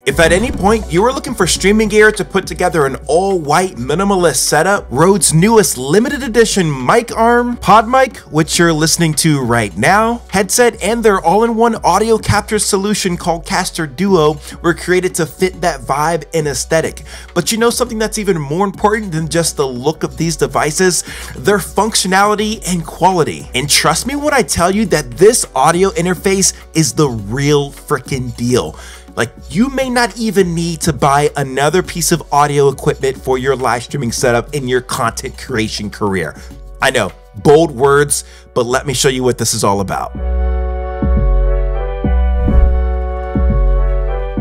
If at any point you are looking for streaming gear to put together an all-white minimalist setup, Rode's newest limited edition mic arm, pod mic, which you're listening to right now, headset, and their all-in-one audio capture solution called Caster Duo were created to fit that vibe and aesthetic. But you know something that's even more important than just the look of these devices? Their functionality and quality. And trust me when I tell you that this audio interface is the real freaking deal. Like, you may not even need to buy another piece of audio equipment for your live streaming setup in your content creation career. I know, bold words, but let me show you what this is all about.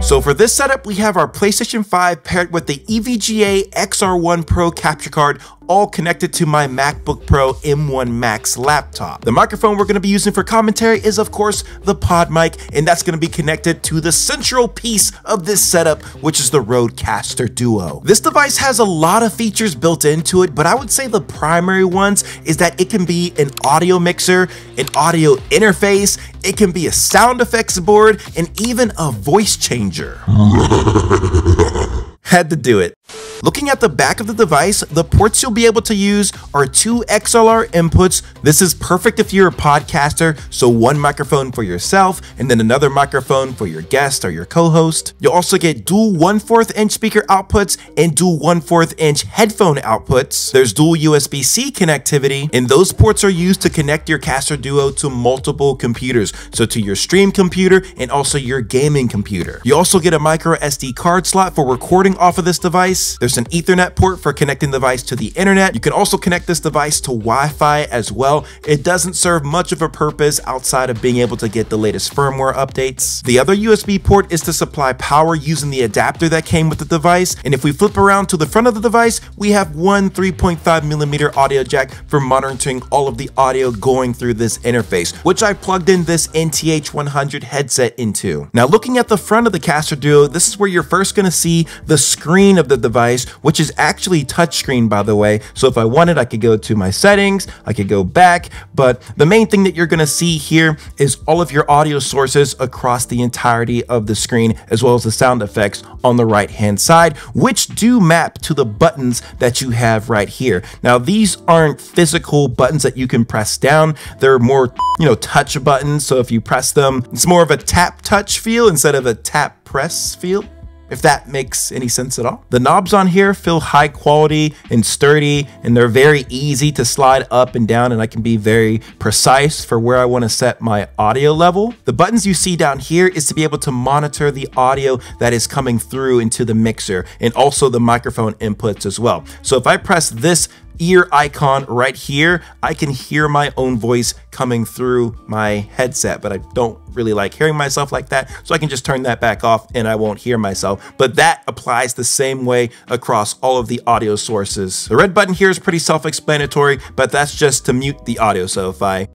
So for this setup, we have our PlayStation 5 paired with the EVGA XR1 Pro capture card, all connected to my MacBook Pro M1 Max laptop. The microphone we're going to be using for commentary is of course the pod mic, and that's going to be connected to the central piece of this setup, which is the RØDECaster Duo. This device has a lot of features built into it, but I would say the primary ones is that it can be an audio mixer, an audio interface, it can be a sound effects board, and even a voice changer. Had to do it. Looking at the back of the device, the ports you'll be able to use are 2 XLR inputs. This is perfect if you're a podcaster, so one microphone for yourself and then another microphone for your guest or your co-host. You'll also get dual 1/4 inch speaker outputs and dual 1/4 inch headphone outputs. There's dual USB-C connectivity, and those ports are used to connect your Caster Duo to multiple computers, so to your stream computer and also your gaming computer. You also get a micro SD card slot for recording off of this device. There's an Ethernet port for connecting the device to the internet. You can also connect this device to Wi-Fi as well. It doesn't serve much of a purpose outside of being able to get the latest firmware updates. The other USB port is to supply power using the adapter that came with the device. And if we flip around to the front of the device, we have one 3.5mm audio jack for monitoring all of the audio going through this interface, which I plugged in this NTH100 headset into. Now, looking at the front of the Caster Duo, this is where you're first going to see the screen of the device, which is actually touchscreen, by the way. So if I wanted, I could go to my settings, I could go back, but the main thing that you're gonna see here is all of your audio sources across the entirety of the screen, as well as the sound effects on the right-hand side, which do map to the buttons that you have right here. Now, these aren't physical buttons that you can press down. They're more, touch buttons. So if you press them, it's more of a tap touch feel instead of a tap press feel, if that makes any sense at all. The knobs on here feel high quality and sturdy, and they're very easy to slide up and down, and I can be very precise for where I want to set my audio level. The buttons you see down here is to be able to monitor the audio that is coming through into the mixer, and also the microphone inputs as well. So if I press this ear icon right here, I can hear my own voice coming through my headset, but I don't really like hearing myself like that, so I can just turn that back off and I won't hear myself. But that applies the same way across all of the audio sources. The red button here is pretty self-explanatory, but that's just to mute the audio. So if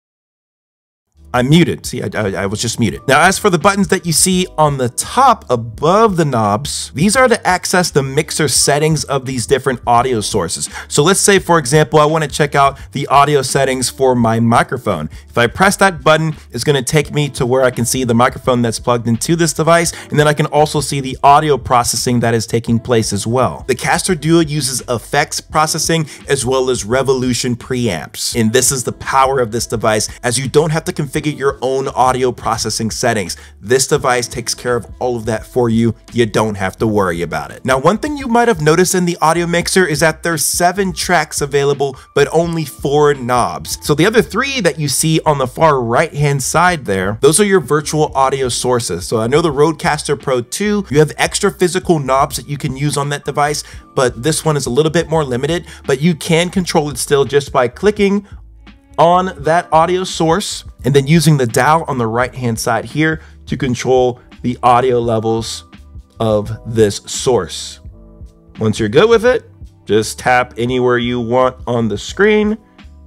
I'm muted. See, I was just muted. Now, as for the buttons that you see on the top above the knobs, these are to access the mixer settings of these different audio sources. So let's say, for example, I want to check out the audio settings for my microphone. If I press that button, it's going to take me to where I can see the microphone that's plugged into this device, and then I can also see the audio processing that is taking place as well. The Caster Duo uses effects processing as well as Revolution preamps, and this is the power of this device, as you don't have to configure your own audio processing settings. This device takes care of all of that for you. You don't have to worry about it. Now, one thing you might have noticed in the audio mixer is that there's 7 tracks available, but only 4 knobs. So the other 3 that you see on the far right hand side there, those are your virtual audio sources. So I know the RØDECaster Pro 2, you have extra physical knobs that you can use on that device, but this one is a little bit more limited, but you can control it still just by clicking on that audio source and then using the dial on the right hand side here to control the audio levels of this source. Once you're good with it, just tap anywhere you want on the screen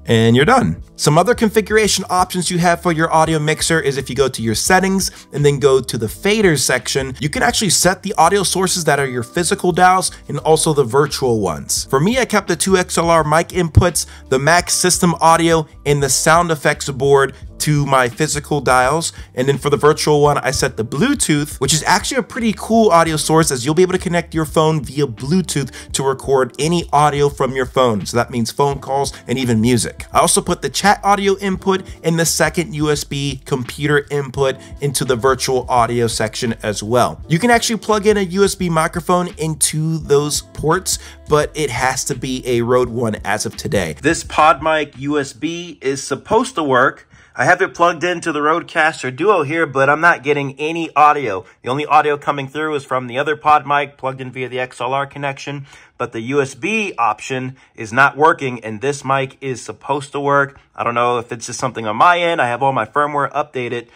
and you're done. Some other configuration options you have for your audio mixer is if you go to your settings and then go to the faders section, you can actually set the audio sources that are your physical dials and also the virtual ones. For me, I kept the 2 XLR mic inputs, the Mac system audio, and the sound effects board to my physical dials. And then for the virtual one, I set the Bluetooth, which is actually a pretty cool audio source, as you'll be able to connect your phone via Bluetooth to record any audio from your phone. So that means phone calls and even music. I also put the chat audio input and the second USB computer input into the virtual audio section as well. You can actually plug in a USB microphone into those ports, but it has to be a Rode one as of today. This PodMic USB is supposed to work. I have it plugged into the RØDECaster Duo here, but I'm not getting any audio. The only audio coming through is from the other PodMic plugged in via the XLR connection, but the USB option is not working, and this mic is supposed to work. I don't know if it's just something on my end. I have all my firmware updated,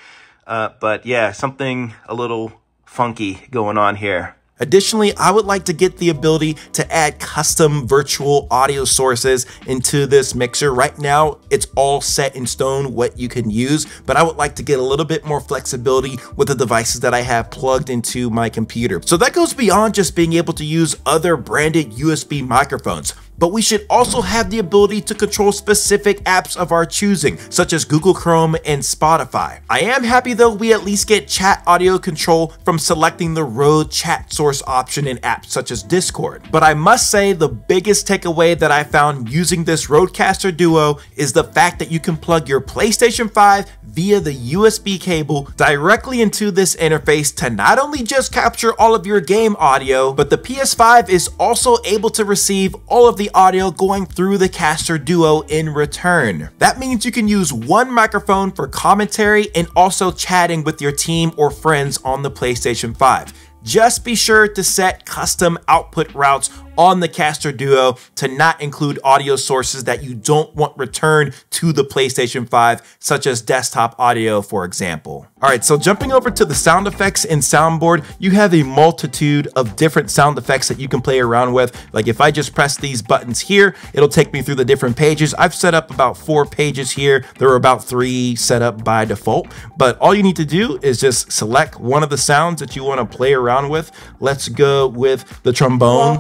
but yeah, something a little funky going on here. Additionally, I would like to get the ability to add custom virtual audio sources into this mixer. Right now, it's all set in stone what you can use, but I would like to get a little bit more flexibility with the devices that I have plugged into my computer. So that goes beyond just being able to use other branded USB microphones. But we should also have the ability to control specific apps of our choosing, such as Google Chrome and Spotify. I am happy though we at least get chat audio control from selecting the Rode chat source option in apps such as Discord. But I must say the biggest takeaway that I found using this RØDECaster Duo is the fact that you can plug your PlayStation 5 via the USB cable directly into this interface to not only just capture all of your game audio, but the PS5 is also able to receive all of the audio going through the Caster Duo in return. That means you can use one microphone for commentary and also chatting with your team or friends on the PlayStation 5. Just be sure to set custom output routes on the Caster Duo to not include audio sources that you don't want returned to the PlayStation 5, such as desktop audio, for example. All right, so jumping over to the sound effects and soundboard, you have a multitude of different sound effects that you can play around with. Like if I just press these buttons here, it'll take me through the different pages. I've set up about 4 pages here. There are about 3 set up by default, but all you need to do is just select one of the sounds that you want to play around with. Let's go with the trombone.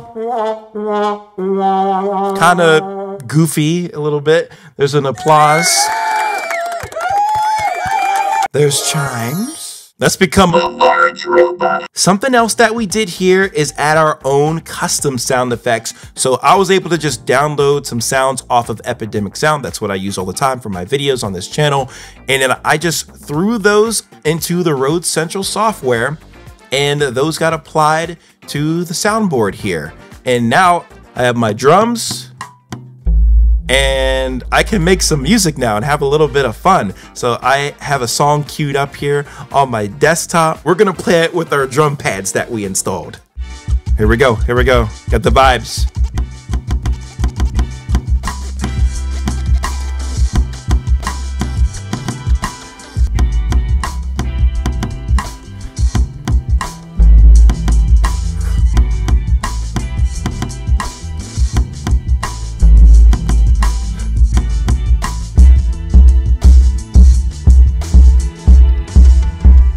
Kind of goofy a little bit. There's an applause. There's chimes. Let's become a large robot. Something else that we did here is add our own custom sound effects. So I was able to just download some sounds off of Epidemic Sound. That's what I use all the time for my videos on this channel. And then I just threw those into the Rode Central software, and those got applied to the soundboard here. And now I have my drums, and I can make some music now and have a little bit of fun. So I have a song queued up here on my desktop. We're gonna play it with our drum pads that we installed. Here we go, here we go. Got the vibes.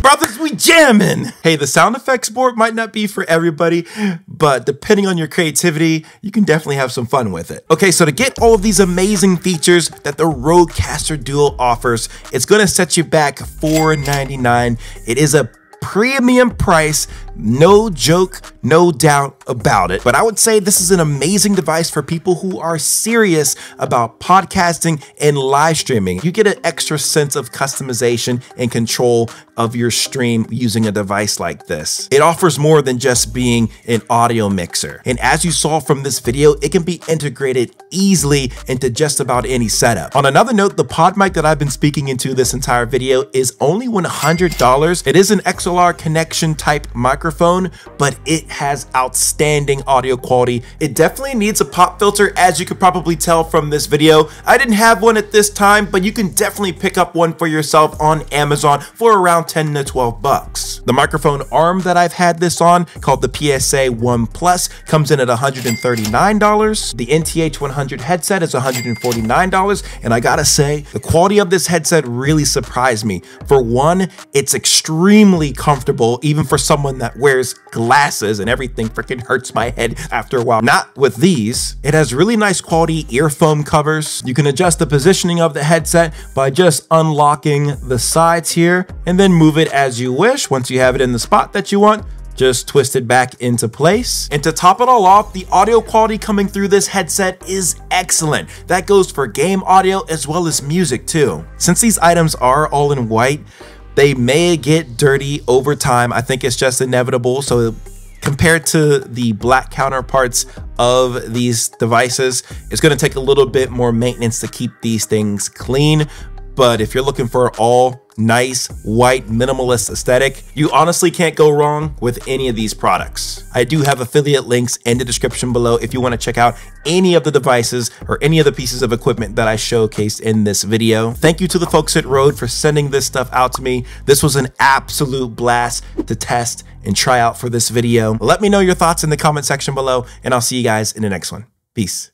Brothers, we jamming! Hey, the sound effects board might not be for everybody, but depending on your creativity, you can definitely have some fun with it. Okay, so to get all of these amazing features that the RØDECaster Duo offers, it's gonna set you back $499. It is a premium price, no joke, no doubt about it. But I would say this is an amazing device for people who are serious about podcasting and live streaming. You get an extra sense of customization and control of your stream using a device like this. It offers more than just being an audio mixer. And as you saw from this video, it can be integrated easily into just about any setup. On another note, the PodMic that I've been speaking into this entire video is only $100. It is an XLR connection type microphone, but it has outstanding audio quality. It definitely needs a pop filter, as you could probably tell from this video. I didn't have one at this time, but you can definitely pick up one for yourself on Amazon for around 10 to 12 bucks. The microphone arm that I've had this on, called the PSA 1 Plus, comes in at $139. The NTH 100 headset is $149, and I gotta say, the quality of this headset really surprised me. For one, it's extremely comfortable, even for someone that that wears glasses and everything freaking hurts my head after a while. Not with these. It has really nice quality earphone covers. You can adjust the positioning of the headset by just unlocking the sides here and then move it as you wish. Once you have it in the spot that you want, just twist it back into place. And to top it all off, the audio quality coming through this headset is excellent. That goes for game audio as well as music too. Since these items are all in white, they may get dirty over time. I think it's just inevitable. So compared to the black counterparts of these devices, it's going to take a little bit more maintenance to keep these things clean. But if you're looking for all nice, white, minimalist aesthetic, you honestly can't go wrong with any of these products. I do have affiliate links in the description below if you want to check out any of the devices or any of the pieces of equipment that I showcased in this video. Thank you to the folks at Rode for sending this stuff out to me. This was an absolute blast to test and try out for this video. Let me know your thoughts in the comment section below, and I'll see you guys in the next one. Peace.